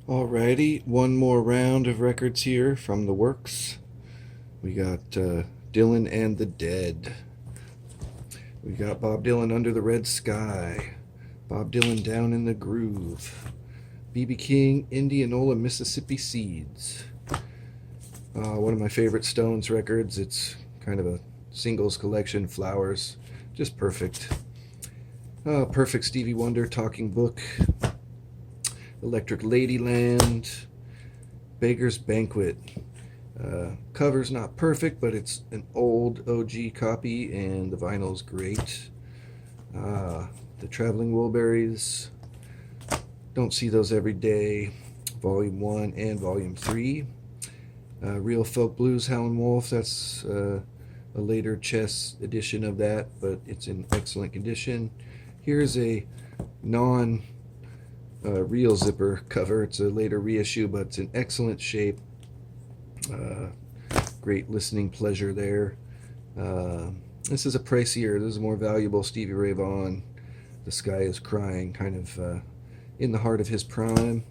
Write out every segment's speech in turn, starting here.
Alrighty, one more round of records here from the works. We got Dylan and the Dead. We got Bob Dylan Under the Red Sky. Bob Dylan Down in the Groove. B.B. King, Indianola, Mississippi Seeds. One of my favorite Stones records. It's kind of a singles collection, Flowers. Just perfect. Perfect Stevie Wonder Talking Book. Electric Ladyland, Baker's Banquet. Cover's not perfect, but it's an old OG copy, and the vinyl's great. The Traveling Wilburys, don't see those every day. Volume 1 and Volume 3. Real Folk Blues, Howlin' Wolf, that's a later chess edition of that, but it's in excellent condition. Here's a non real zipper cover. It's a later reissue, but it's in excellent shape. Great listening pleasure there. This is a pricier, this is a more valuable Stevie Ray Vaughan. The Sky is Crying, kind of in the heart of his prime.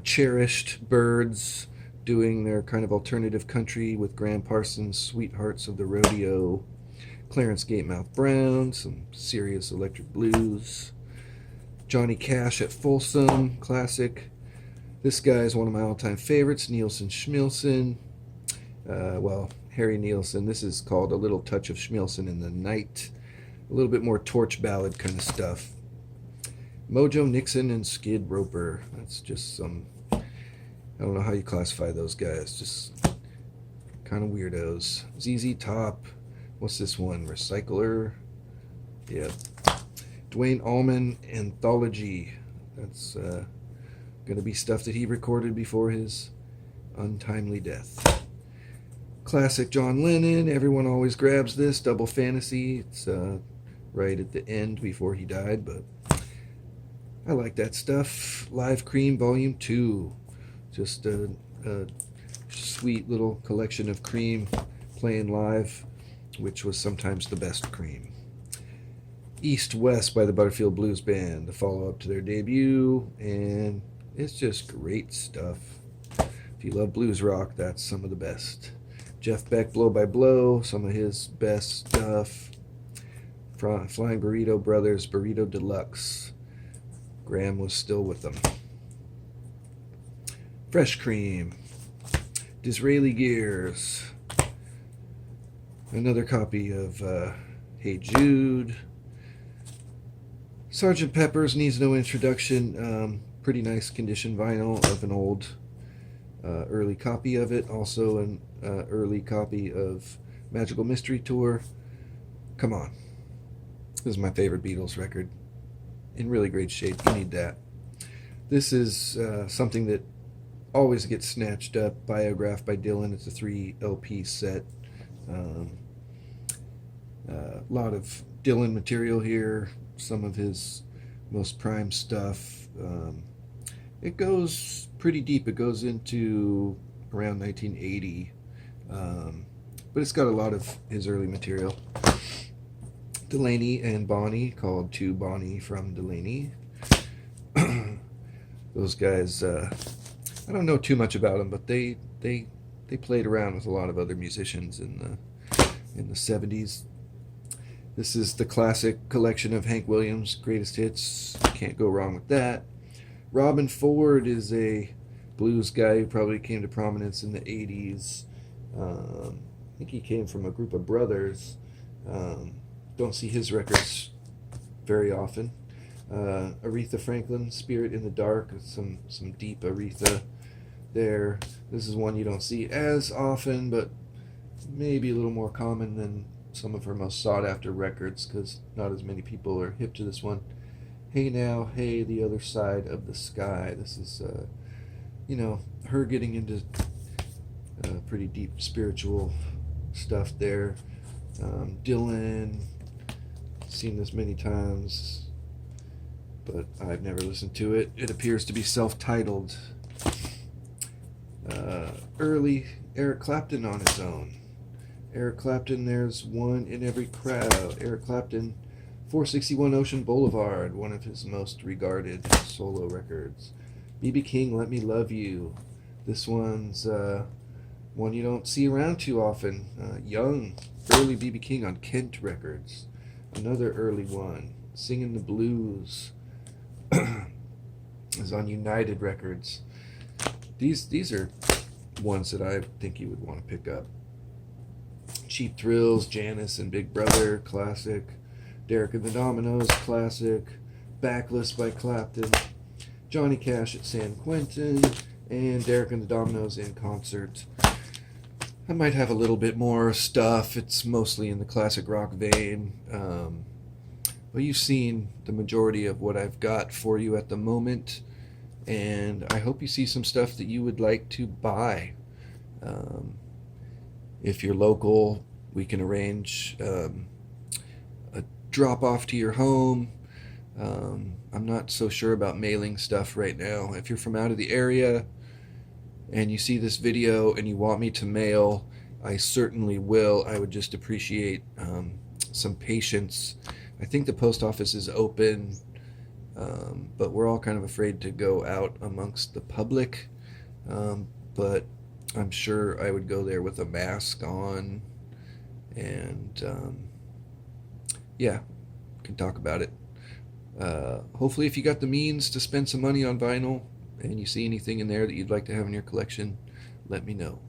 Cherished Birds, doing their kind of alternative country with Graham Parsons' Sweethearts of the Rodeo. Clarence Gatemouth Brown, some serious electric blues. Johnny Cash at Folsom, classic. This guy is one of my all-time favorites, Nielsen Schmilson. Harry Nielsen. This is called A Little Touch of Schmilson in the Night. A little bit more torch ballad kind of stuff. Mojo Nixon and Skid Roper. That's just some, I don't know how you classify those guys. Just kind of weirdos. ZZ Top. What's this one? Recycler. Yeah. Dwayne Allman Anthology. That's going to be stuff that he recorded before his untimely death. Classic John Lennon. Everyone always grabs this. Double Fantasy. It's right at the end before he died, but I like that stuff. Live Cream Volume 2. Just a sweet little collection of Cream playing live, which was sometimes the best Cream. East West by the Butterfield Blues Band, the follow-up to their debut, and it's just great stuff. If you love blues rock, that's some of the best. Jeff Beck, Blow by Blow, some of his best stuff. Flying Burrito Brothers, Burrito Deluxe. Graham was still with them. Fresh Cream, Disraeli Gears. Another copy of Hey Jude. Sgt. Pepper's needs no introduction. Pretty nice condition vinyl of an old early copy of it. Also an early copy of Magical Mystery Tour. Come on. This is my favorite Beatles record. In really great shape. You need that. This is something that always gets snatched up. Biograph by Dylan. It's a 3 LP set. A lot of Dylan material here. Some of his most prime stuff. It goes pretty deep. It goes into around 1980. But it's got a lot of his early material. Delaney and Bonnie, called To Bonnie from Delaney. Those guys, I don't know too much about them, but they played around with a lot of other musicians in the 70s. This is the classic collection of Hank Williams' greatest hits. Can't go wrong with that. Robin Ford is a blues guy who probably came to prominence in the 80s. I think he came from a group of brothers. Don't see his records very often. Aretha Franklin, Spirit in the Dark, some deep Aretha there. This is one you don't see as often, but maybe a little more common than some of her most sought after records, because not as many people are hip to this one. Hey Now, Hey, The Other Side of the Sky. This is, her getting into pretty deep spiritual stuff there. Dylan, seen this many times, but I've never listened to it. It appears to be self-titled. Early Eric Clapton on his own. Eric Clapton, There's One in Every Crowd. Eric Clapton, 461 Ocean Boulevard, one of his most regarded solo records. B.B. King, Let Me Love You. This one's one you don't see around too often. Young, early B.B. King on Kent Records. Another early one, Singing the Blues, is on United Records. These are ones that I think you would want to pick up. Cheap Thrills, Janice and Big Brother, classic. Derek and the Dominoes, classic. Backless by Clapton. Johnny Cash at San Quentin, and Derek and the Dominoes in concert. I might have a little bit more stuff. It's mostly in the classic rock vein. But you've seen the majority of what I've got for you at the moment, and I hope you see some stuff that you would like to buy. If you're local, we can arrange a drop off to your home. I'm not so sure about mailing stuff right now. If you're from out of the area and you see this video and you want me to mail, I certainly will. I would just appreciate some patience. I think the post office is open, but we're all kind of afraid to go out amongst the public. But I'm sure I would go there with a mask on, and yeah, can talk about it. Hopefully, if you got the means to spend some money on vinyl and you see anything in there that you'd like to have in your collection, let me know.